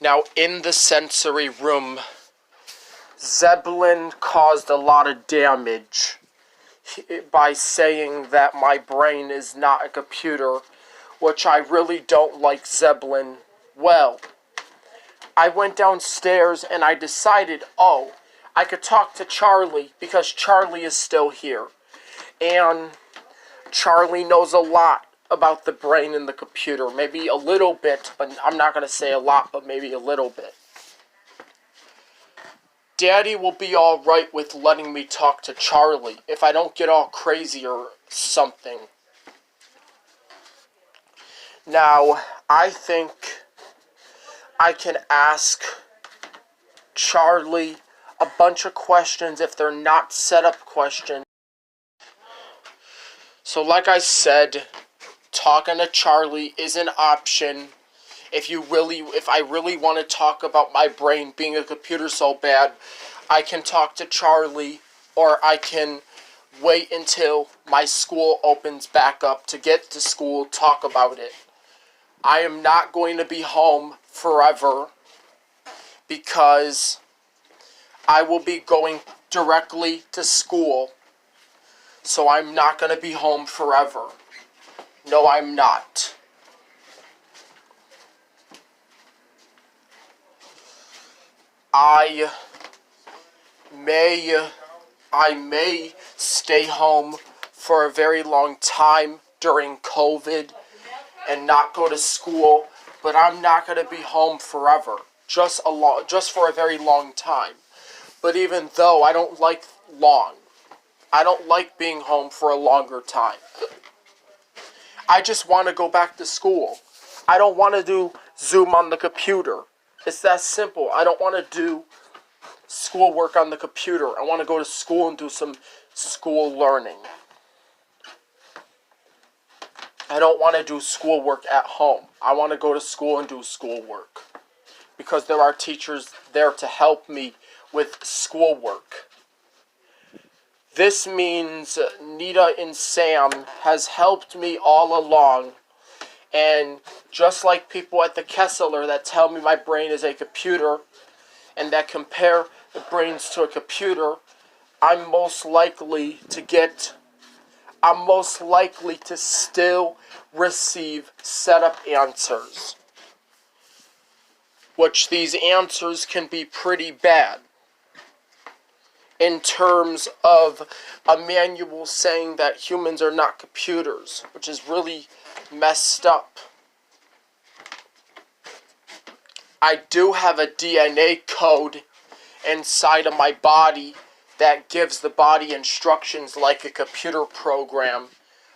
Now, in the sensory room, Zeppelin caused a lot of damage by saying that my brain is not a computer, which I really don't like Zeppelin. Well, I went downstairs and I decided, oh, I could talk to Charlie because Charlie is still here. And Charlie knows a lot about the brain and the computer. Maybe a little bit, but I'm not going to say a lot, but maybe a little bit. Daddy will be alright with letting me talk to Charlie if I don't get all crazy or something. Now, I think I can ask Charlie a bunch of questions if they're not set up questions. So like I said, talking to Charlie is an option. If I really want to talk about my brain being a computer so bad, I can talk to Charlie, or I can wait until my school opens back up to get to school, talk about it. I am not going to be home forever because I will be going directly to school, so I'm not going to be home forever. No, I'm not. I may stay home for a very long time during COVID and not go to school, but I'm not going to be home forever. Just for a very long time. But even though I don't like long, I don't like being home for a longer time. I just want to go back to school. I don't want to do Zoom on the computer. It's that simple. I don't want to do schoolwork on the computer. I want to go to school and do some school learning. I don't want to do schoolwork at home. I want to go to school and do schoolwork, because there are teachers there to help me with schoolwork. This means Nita and Sam has helped me all along. And just like people at the Kessler that tell me my brain is a computer and that compare the brains to a computer, I'm most likely to still receive setup answers, which these answers can be pretty bad. In terms of a manual saying that humans are not computers, which is really messed up. I do have a DNA code inside of my body that gives the body instructions like a computer program.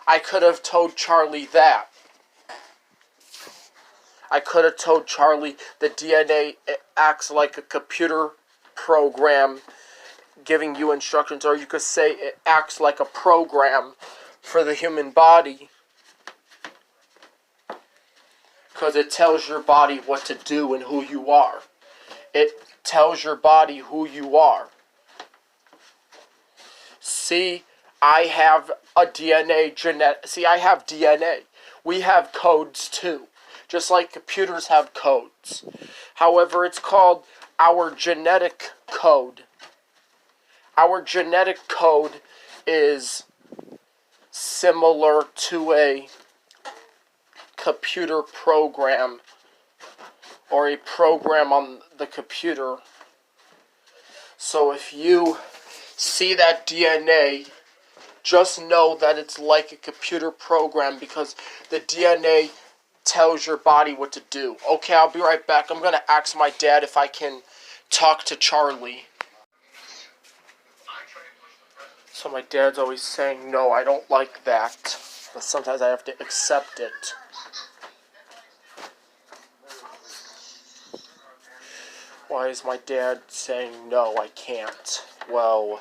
I could have told Charlie that. I could have told Charlie the DNA acts like a computer program giving you instructions, or you could say it acts like a program for the human body, because it tells your body what to do and who you are. It tells your body who you are. See, I have a I have DNA. We have codes too, just like computers have codes. However, it's called our genetic code. Our genetic code is similar to a computer program or a program on the computer. So if you see that DNA, just know that it's like a computer program because the DNA tells your body what to do. Okay, I'll be right back. I'm going to ask my dad if I can talk to Charlie. So my dad's always saying, no, I don't like that. But sometimes I have to accept it. Why is my dad saying, no, I can't? Well,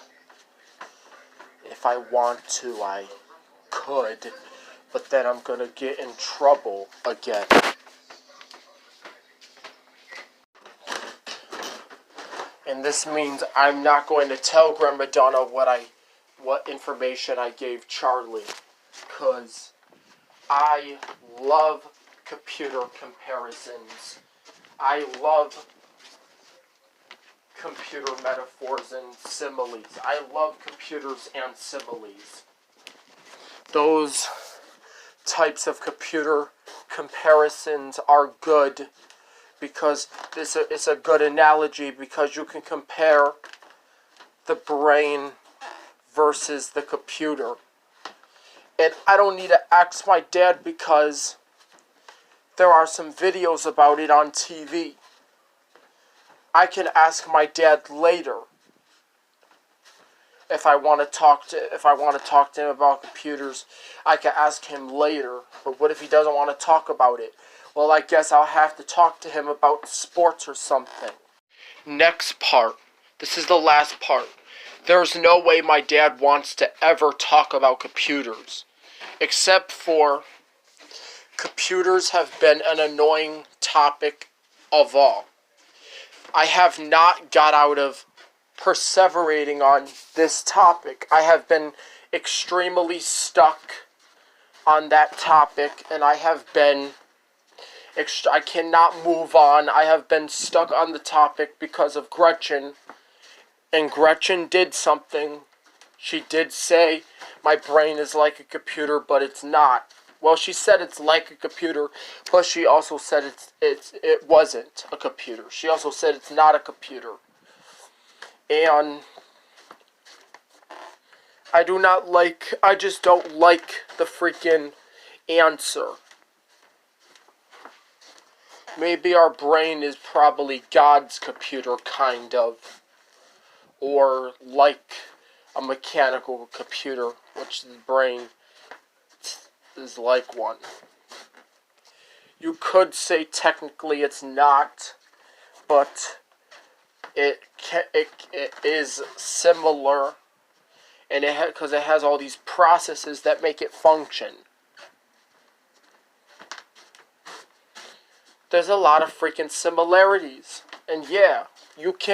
if I want to, I could. But then I'm going to get in trouble again. And this means I'm not going to tell Grandma Donna what information I gave Charlie, because I love computer comparisons. I love computer metaphors and similes. I love computers and similes. Those types of computer comparisons are good because it's a good analogy because you can compare the brain versus the computer. And I don't need to ask my dad because there are some videos about it on TV. I can ask my dad later if I want to talk to him about computers. I can ask him later. But what if he doesn't want to talk about it? Well, I guess I'll have to talk to him about sports or something. Next part. This is the last part. There's no way my dad wants to ever talk about computers. Except for computers have been an annoying topic of all. I have not got out of perseverating on this topic. I have been extremely stuck on that topic, and I have been I cannot move on. I have been stuck on the topic because of Gretchen, and Gretchen did something. She did say my brain is like a computer, but it's not. Well, she said it's like a computer, but she also said it wasn't a computer. She also said it's not a computer. And I just don't like the freaking answer. Maybe our brain is probably God's computer, kind of. Or like a mechanical computer, which the brain is like one. You could say technically it's not, but it is similar, and because it has all these processes that make it function. There's a lot of freaking similarities, and yeah, you can